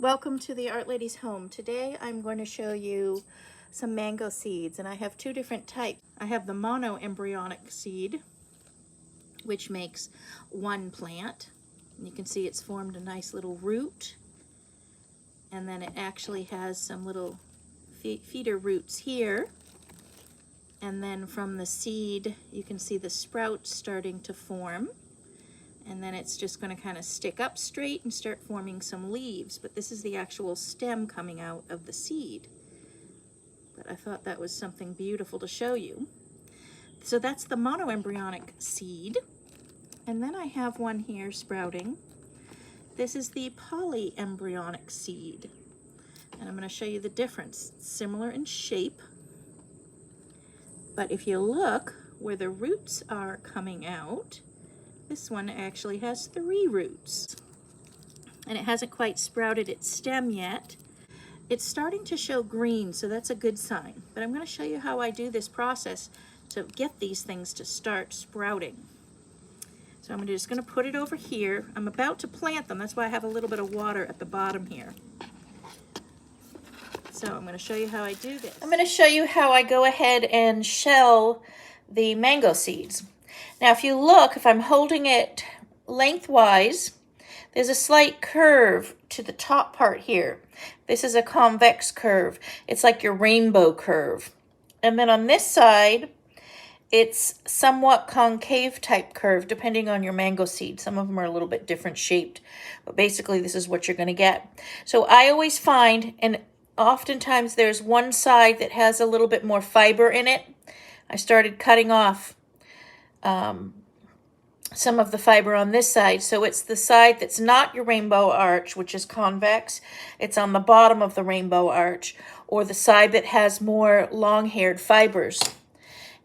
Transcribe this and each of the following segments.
Welcome to the Art Lady's home. Today I'm going to show you some mango seeds, and I have two different types. I have the mono-embryonic seed, which makes one plant. And you can see it's formed a nice little root, and then it actually has some little feeder roots here. And then from the seed you can see the sprouts starting to form. And then it's just going to kind of stick up straight and start forming some leaves. But this is the actual stem coming out of the seed. But I thought that was something beautiful to show you. So that's the monoembryonic seed. And then I have one here sprouting. This is the polyembryonic seed. And I'm going to show you the difference. It's similar in shape. But if you look where the roots are coming out, this one actually has 3 roots, and it hasn't quite sprouted its stem yet. It's starting to show green, so that's a good sign. But I'm going to show you how I do this process to get these things to start sprouting. So I'm just going to put it over here. I'm about to plant them. That's why I have a little bit of water at the bottom here. So I'm going to show you how I do this. I'm going to show you how I go ahead and shell the mango seeds. Now, if you look, if I'm holding it lengthwise, there's a slight curve to the top part here. This is a convex curve. It's like your rainbow curve. And then on this side, it's somewhat concave type curve, depending on your mango seed. Some of them are a little bit different shaped, but basically this is what you're going to get. So I always find, and oftentimes there's one side that has a little bit more fiber in it. I started cutting off some of the fiber on this side. So it's the side that's not your rainbow arch, which is convex. It's on the bottom of the rainbow arch, or the side that has more long-haired fibers.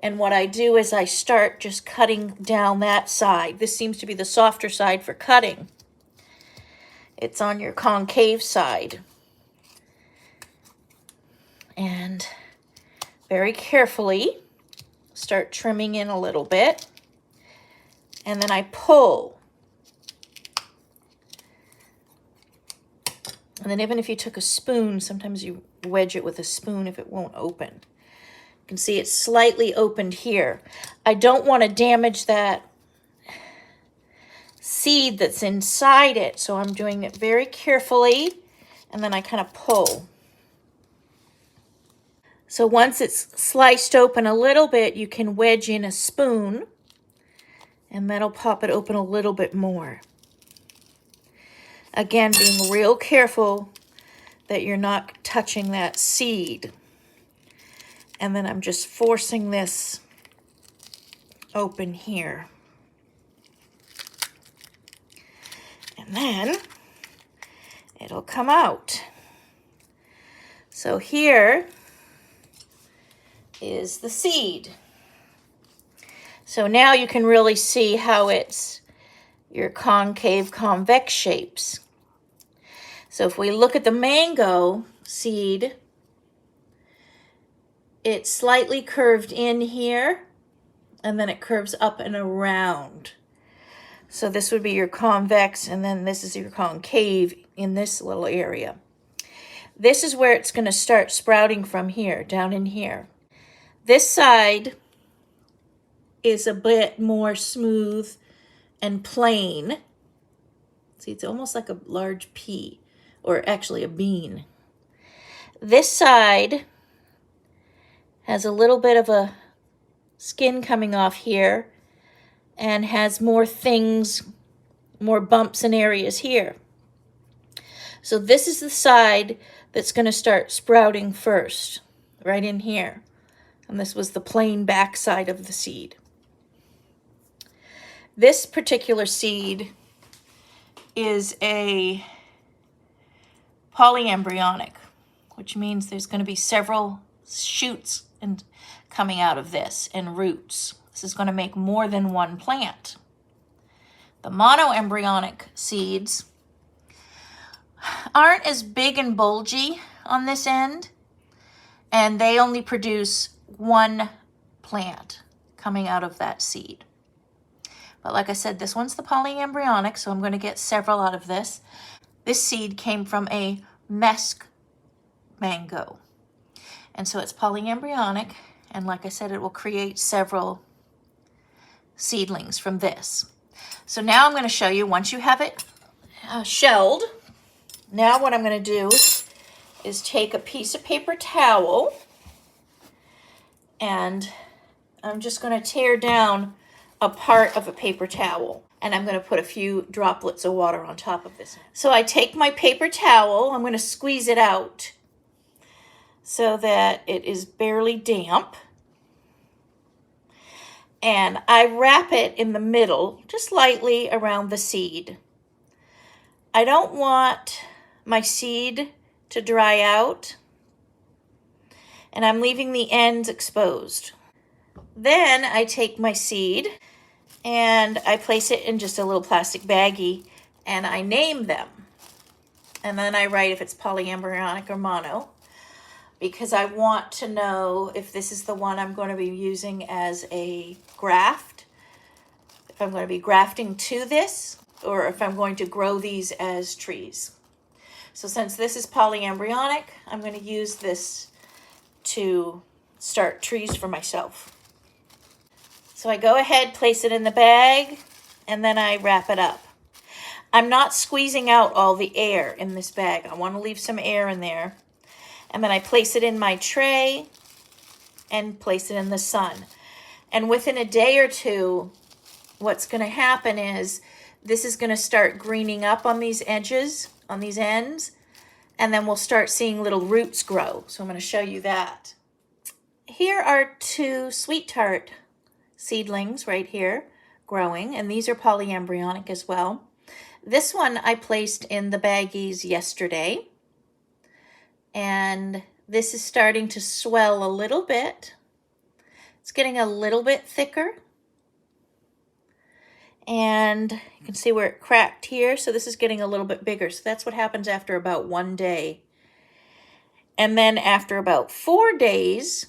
And what I do is I start just cutting down that side. This seems to be the softer side for cutting. It's on your concave side. And very carefully start trimming in a little bit, and then I pull. And then even if you took a spoon, sometimes you wedge it with a spoon if it won't open. You can see it's slightly opened here. I don't want to damage that seed that's inside it, so I'm doing it very carefully, and then I kind of pull. So once it's sliced open a little bit, you can wedge in a spoon, and that'll pop it open a little bit more. Again, being real careful that you're not touching that seed. And then I'm just forcing this open here. And then it'll come out. So here is the seed. So now you can really see how it's your concave convex shapes. So if we look at the mango seed, it's slightly curved in here, and then it curves up and around. So this would be your convex, and then this is your concave in this little area. This is where it's going to start sprouting from here, down in here. This side is a bit more smooth and plain. See, it's almost like a large pea, or actually a bean. This side has a little bit of a skin coming off here and has more things, more bumps and areas here. So this is the side that's going to start sprouting first, right in here. And this was the plain back side of the seed. This particular seed is a polyembryonic, which means there's going to be several shoots and coming out of this and roots. This is going to make more than one plant. The monoembryonic seeds aren't as big and bulgy on this end, and they only produce one plant coming out of that seed. But like I said, this one's the polyembryonic, so I'm going to get several out of this. This seed came from a mesk mango. And so it's polyembryonic, and like I said, it will create several seedlings from this. So now I'm going to show you, once you have it shelled, now what I'm going to do is take a piece of paper towel, and I'm just going to tear down a part of a paper towel, and I'm going to put a few droplets of water on top of this. So I take my paper towel, I'm going to squeeze it out so that it is barely damp, and I wrap it in the middle, just lightly around the seed. I don't want my seed to dry out, and I'm leaving the ends exposed. Then I take my seed and I place it in just a little plastic baggie, and I name them. And then I write if it's polyembryonic or mono, because I want to know if this is the one I'm going to be using as a graft, if I'm going to be grafting to this, or if I'm going to grow these as trees. So since this is polyembryonic, I'm going to use this to start trees for myself. So I go ahead, place it in the bag, and then I wrap it up. I'm not squeezing out all the air in this bag. I want to leave some air in there. And then I place it in my tray and place it in the sun. And within a day or two, what's going to happen is this is going to start greening up on these edges, on these ends, and then we'll start seeing little roots grow. So I'm going to show you that. Here are 2 sweet tart seedlings right here growing, and these are polyembryonic as well. This one I placed in the baggies yesterday, and this is starting to swell a little bit. It's getting a little bit thicker, and you can see where it cracked here, so this is getting a little bit bigger. So that's what happens after about 1 day. And then after about 4 days,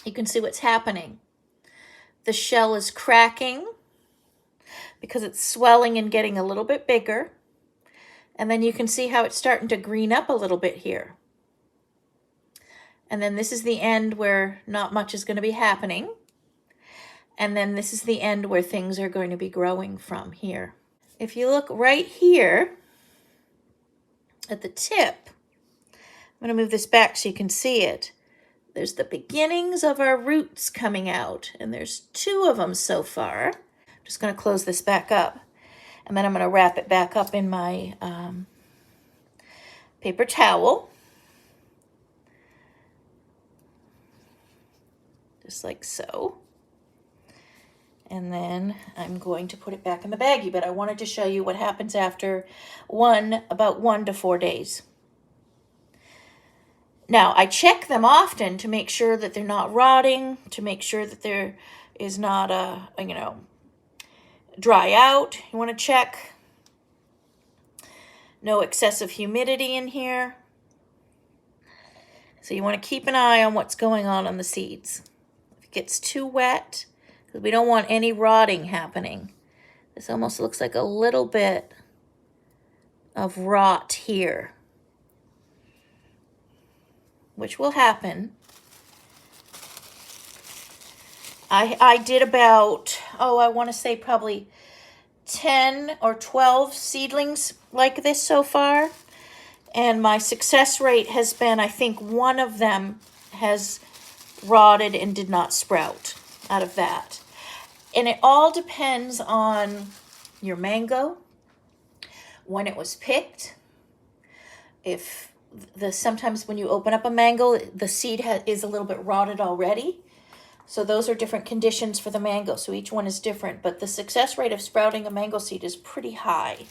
you can see what's happening. The shell is cracking because it's swelling and getting a little bit bigger. And then you can see how it's starting to green up a little bit here. And then this is the end where not much is going to be happening. And then this is the end where things are going to be growing from here. If you look right here at the tip, I'm going to move this back so you can see it. There's the beginnings of our roots coming out, and there's 2 of them so far. I'm just going to close this back up, and then I'm going to wrap it back up in my paper towel, just like so. And then I'm going to put it back in the baggie, but I wanted to show you what happens after about 1 to 4 days. Now, I check them often to make sure that they're not rotting, to make sure that there is not dry out. You want to check. No excessive humidity in here. So you want to keep an eye on what's going on the seeds. If it gets too wet, because we don't want any rotting happening. This almost looks like a little bit of rot here, which will happen. I did about, I want to say probably 10 or 12 seedlings like this so far. And my success rate has been, I think 1 of them has rotted and did not sprout out of that. And it all depends on your mango, when it was picked. If sometimes when you open up a mango, the seed is a little bit rotted already. So those are different conditions for the mango. So each one is different. But the success rate of sprouting a mango seed is pretty high.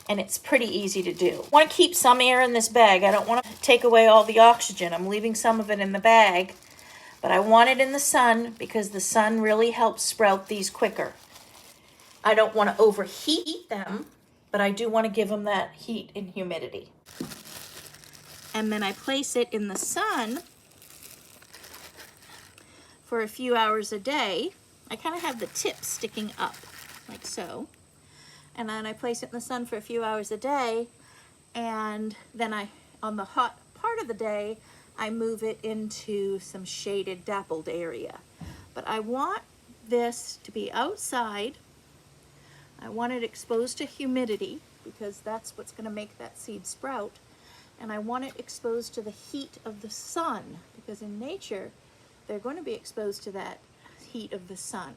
And it's pretty easy to do. I want to keep some air in this bag. I don't want to take away all the oxygen. I'm leaving some of it in the bag. But I want it in the sun because the sun really helps sprout these quicker. I don't want to overheat them, but I do want to give them that heat and humidity. And then I place it in the sun for a few hours a day. I kind of have the tip sticking up, like so. And then I place it in the sun for a few hours a day, and then on the hot part of the day, I move it into some shaded, dappled area. But I want this to be outside. I want it exposed to humidity because that's what's going to make that seed sprout. And I want it exposed to the heat of the sun because in nature, they're going to be exposed to that heat of the sun.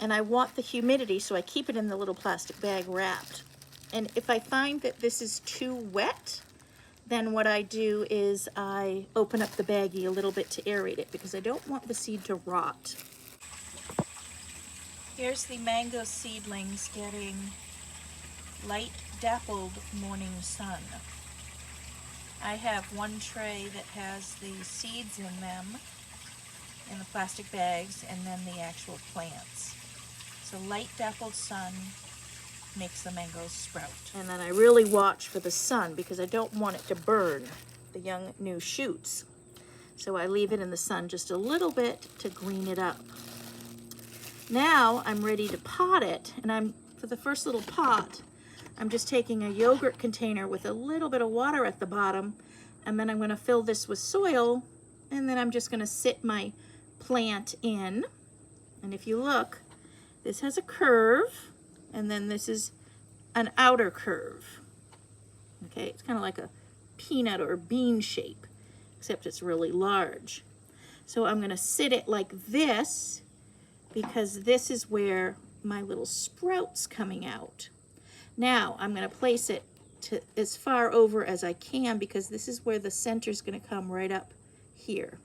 And I want the humidity, so I keep it in the little plastic bag wrapped. And if I find that this is too wet, then what I do is I open up the baggie a little bit to aerate it because I don't want the seed to rot. Here's the mango seedlings getting light dappled morning sun. I have one tray that has the seeds in them in the plastic bags and then the actual plants. So light dappled sun makes the mangoes sprout. And then I really watch for the sun because I don't want it to burn the young new shoots. So I leave it in the sun just a little bit to green it up. Now I'm ready to pot it, and for the first little pot, I'm just taking a yogurt container with a little bit of water at the bottom, and then I'm going to fill this with soil, and then I'm just going to sit my plant in. And if you look, this has a curve, and then this is an outer curve. Okay, it's kind of like a peanut or bean shape, except it's really large. So I'm going to sit it like this because this is where my little sprout's coming out. Now I'm going to place it to as far over as I can because this is where the center's going to come right up here.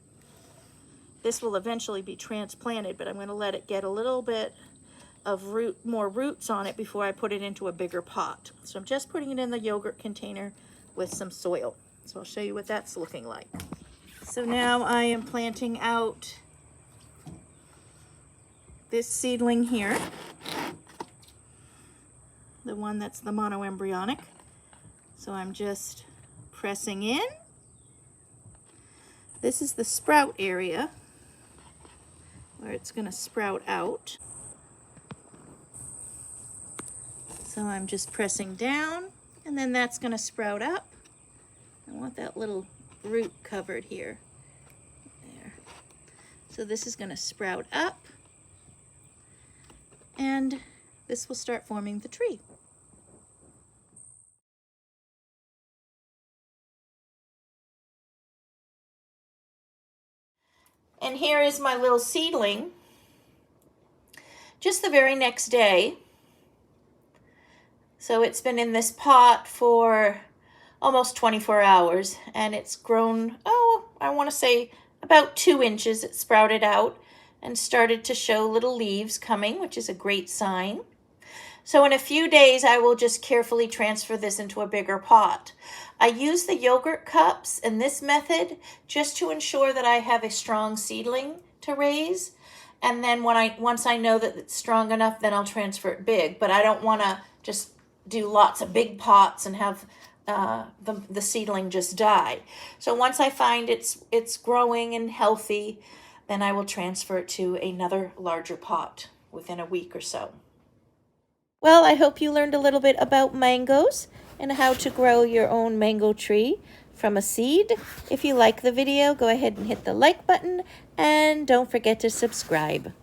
This will eventually be transplanted, but I'm going to let it get a little bit of more roots on it before I put it into a bigger pot. So I'm just putting it in the yogurt container with some soil. So I'll show you what that's looking like. So now I am planting out this seedling here, the one that's the monoembryonic. So I'm just pressing in. This is the sprout area where it's going to sprout out. So I'm just pressing down, and then that's going to sprout up. I want that little root covered here. There. So this is going to sprout up, and this will start forming the tree. And here is my little seedling. Just the very next day. So it's been in this pot for almost 24 hours, and it's grown, I want to say about 2 inches. It sprouted out and started to show little leaves coming, which is a great sign. So in a few days, I will just carefully transfer this into a bigger pot. I use the yogurt cups in this method just to ensure that I have a strong seedling to raise. And then once I know that it's strong enough, then I'll transfer it big. But I don't want to just do lots of big pots and have the seedling just die. So once I find it's growing and healthy, then I will transfer it to another larger pot within a week or so. Well, I hope you learned a little bit about mangoes and how to grow your own mango tree from a seed. If you like the video, go ahead and hit the like button and don't forget to subscribe.